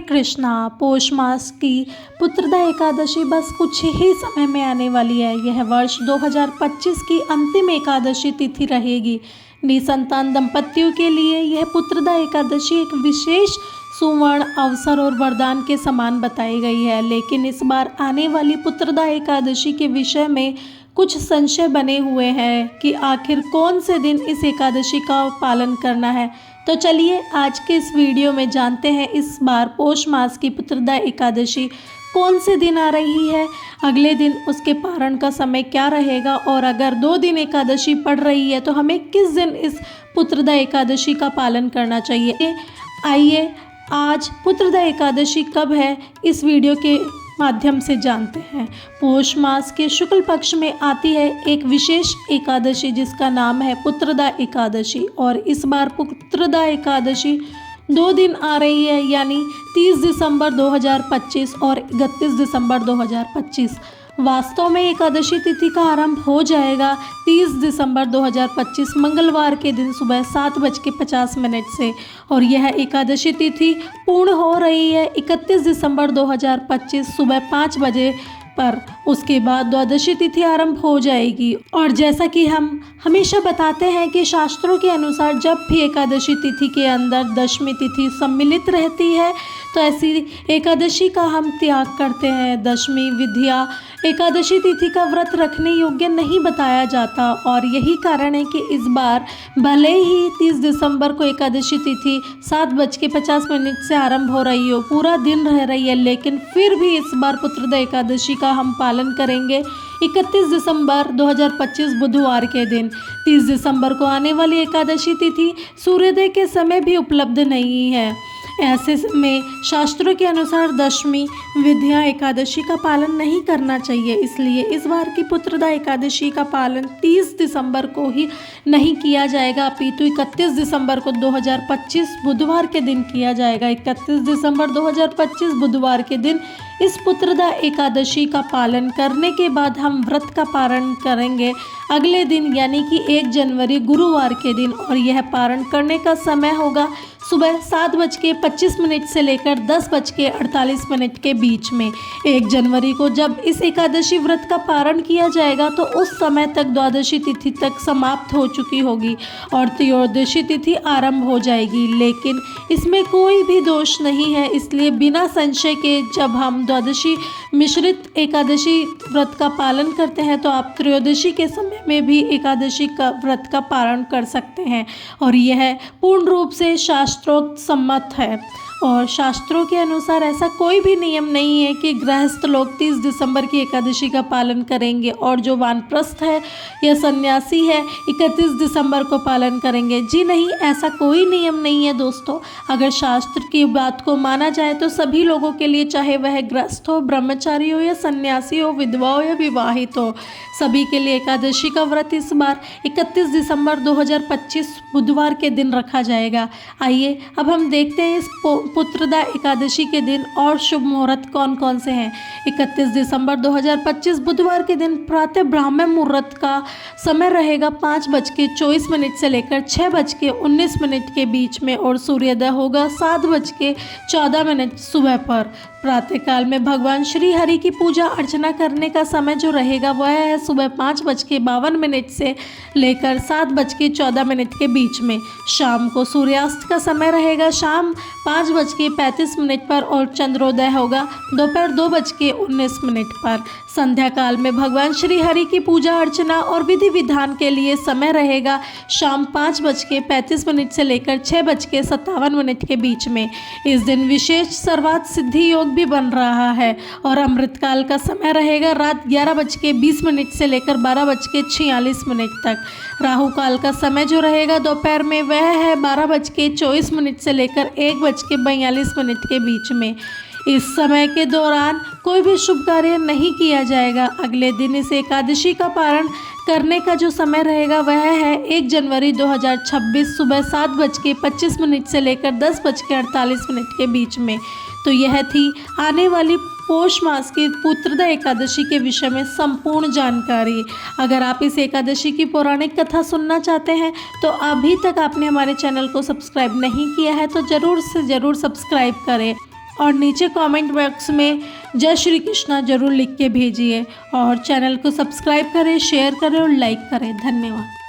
कृष्णा। पौष मास की पुत्रदा एकादशी बस कुछ ही समय में आने वाली है। यह वर्ष 2025 की अंतिम एकादशी तिथि रहेगी। निसंतान दंपतियों के लिए यह पुत्रदा एकादशी एक विशेष सुवर्ण अवसर और वरदान के समान बताई गई है। लेकिन इस बार आने वाली पुत्रदा एकादशी के विषय में कुछ संशय बने हुए हैं कि आखिर कौन से दिन इस एकादशी का पालन करना है। तो चलिए आज के इस वीडियो में जानते हैं इस बार पौष मास की पुत्रदा एकादशी कौन से दिन आ रही है, अगले दिन उसके पारण का समय क्या रहेगा और अगर 2 दिन एकादशी पड़ रही है तो हमें किस दिन इस पुत्रदा एकादशी का पालन करना चाहिए। आइए आज पुत्रदा एकादशी कब है इस वीडियो के माध्यम से जानते हैं। पौष मास के शुक्ल पक्ष में आती है एक विशेष एकादशी जिसका नाम है पुत्रदा एकादशी और इस बार पुत्रदा एकादशी 2 दिन आ रही है, यानी 30 दिसंबर 2025 और 31 दिसंबर 2025। वास्तव में एकादशी तिथि का आरंभ हो जाएगा 30 दिसंबर 2025 मंगलवार के दिन सुबह 7:50 से और यह एकादशी तिथि पूर्ण हो रही है 31 दिसंबर 2025 सुबह 5 बजे पर। उसके बाद द्वादशी तिथि आरंभ हो जाएगी। और जैसा कि हम हमेशा बताते हैं कि शास्त्रों के अनुसार जब भी एकादशी तिथि के अंदर दशमी तिथि सम्मिलित रहती है तो ऐसी एकादशी का हम त्याग करते हैं। दशमी विधिया एकादशी तिथि का व्रत रखने योग्य नहीं बताया जाता और यही कारण है कि इस बार भले ही 30 दिसंबर को एकादशी तिथि 7:50 से आरंभ हो रही हो, पूरा दिन रह रही है, लेकिन फिर भी इस बार पुत्रदा एकादशी का हम पालन करेंगे 31 दिसंबर 2025 बुधवार के दिन। 30 दिसंबर को आने वाली एकादशी तिथि सूर्योदय के समय भी उपलब्ध नहीं है। ऐसे में शास्त्रों के अनुसार दशमी विधिया एकादशी का पालन नहीं करना चाहिए, इसलिए इस बार की पुत्रदा एकादशी का पालन 30 दिसंबर को ही नहीं किया जाएगा अपितु 31 दिसंबर को 2025 बुधवार के दिन किया जाएगा। 31 दिसंबर 2025 बुधवार के दिन इस पुत्रदा एकादशी का पालन करने के बाद हम व्रत का पारण करेंगे अगले दिन, यानी कि 1 जनवरी गुरुवार के दिन और यह पारण करने का समय होगा सुबह 7:25 से लेकर 10:48 के बीच में। 1 जनवरी को जब इस एकादशी व्रत का पारण किया जाएगा तो उस समय तक द्वादशी तिथि तक समाप्त हो चुकी होगी और त्रयोदशी तिथि आरंभ हो जाएगी। लेकिन इसमें कोई भी दोष नहीं है, इसलिए बिना संशय के जब हम द्वादशी मिश्रित एकादशी व्रत का पालन करते हैं तो आप त्रयोदशी के समय में भी एकादशी का व्रत का पारण कर सकते हैं और यह पूर्ण रूप से शास्त्रोक्त सम्मत है। और शास्त्रों के अनुसार ऐसा कोई भी नियम नहीं है कि गृहस्थ लोग 30 दिसंबर की एकादशी का पालन करेंगे और जो वानप्रस्थ है या सन्यासी है 31 दिसंबर को पालन करेंगे। जी नहीं, ऐसा कोई नियम नहीं है दोस्तों। अगर शास्त्र की बात को माना जाए तो सभी लोगों के लिए, चाहे वह गृहस्थ हो, ब्रह्मचारी हो या सन्यासी हो, विधवा हो या विवाहित हो, सभी के लिए एकादशी का व्रत इस बार 31 दिसंबर 2025 बुधवार के दिन रखा जाएगा। आइए अब हम देखते हैं इस पुत्रदा एकादशी के दिन और शुभ मुहूर्त कौन कौन से हैं। 31 दिसंबर 2025 बुधवार के दिन प्रातः ब्राह्मण मुहूर्त का समय रहेगा 5:24 से लेकर 6:19 के बीच में और सूर्योदय होगा 7:14 सुबह पर। प्रातःकाल में भगवान श्री हरि की पूजा अर्चना करने का समय जो रहेगा वह है सुबह 5:52 से लेकर 7:14 के बीच में। शाम को सूर्यास्त का समय रहेगा शाम 5:35 पर और चंद्रोदय होगा दोपहर 2:19 पर। संध्या काल में भगवान श्री हरि की पूजा अर्चना और विधि विधान के लिए समय रहेगा शाम 5:35 से लेकर 6:57 के बीच में। इस दिन विशेष सर्वार्थ सिद्धि योग भी बन रहा है और अमृतकाल का समय रहेगा रात 11:20 से लेकर 12:46 तक। राहु काल का समय जो रहेगा दोपहर में वह है 12:24 से लेकर 1:42 के बीच में। इस समय के दौरान कोई भी शुभ कार्य नहीं किया जाएगा। अगले दिन इस एकादशी का पारण करने का जो समय रहेगा वह है 1 जनवरी 2026 सुबह 7:25 से लेकर 10:48 के बीच में। तो यह थी आने वाली पौष मास की पुत्रदा एकादशी के विषय में संपूर्ण जानकारी। अगर आप इस एकादशी की पौराणिक कथा सुनना चाहते हैं तो अभी तक आपने हमारे चैनल को सब्सक्राइब नहीं किया है तो ज़रूर से ज़रूर सब्सक्राइब करें और नीचे कमेंट बॉक्स में जय श्री कृष्णा जरूर लिख के भेजिए और चैनल को सब्सक्राइब करें, शेयर करें और लाइक करें। धन्यवाद।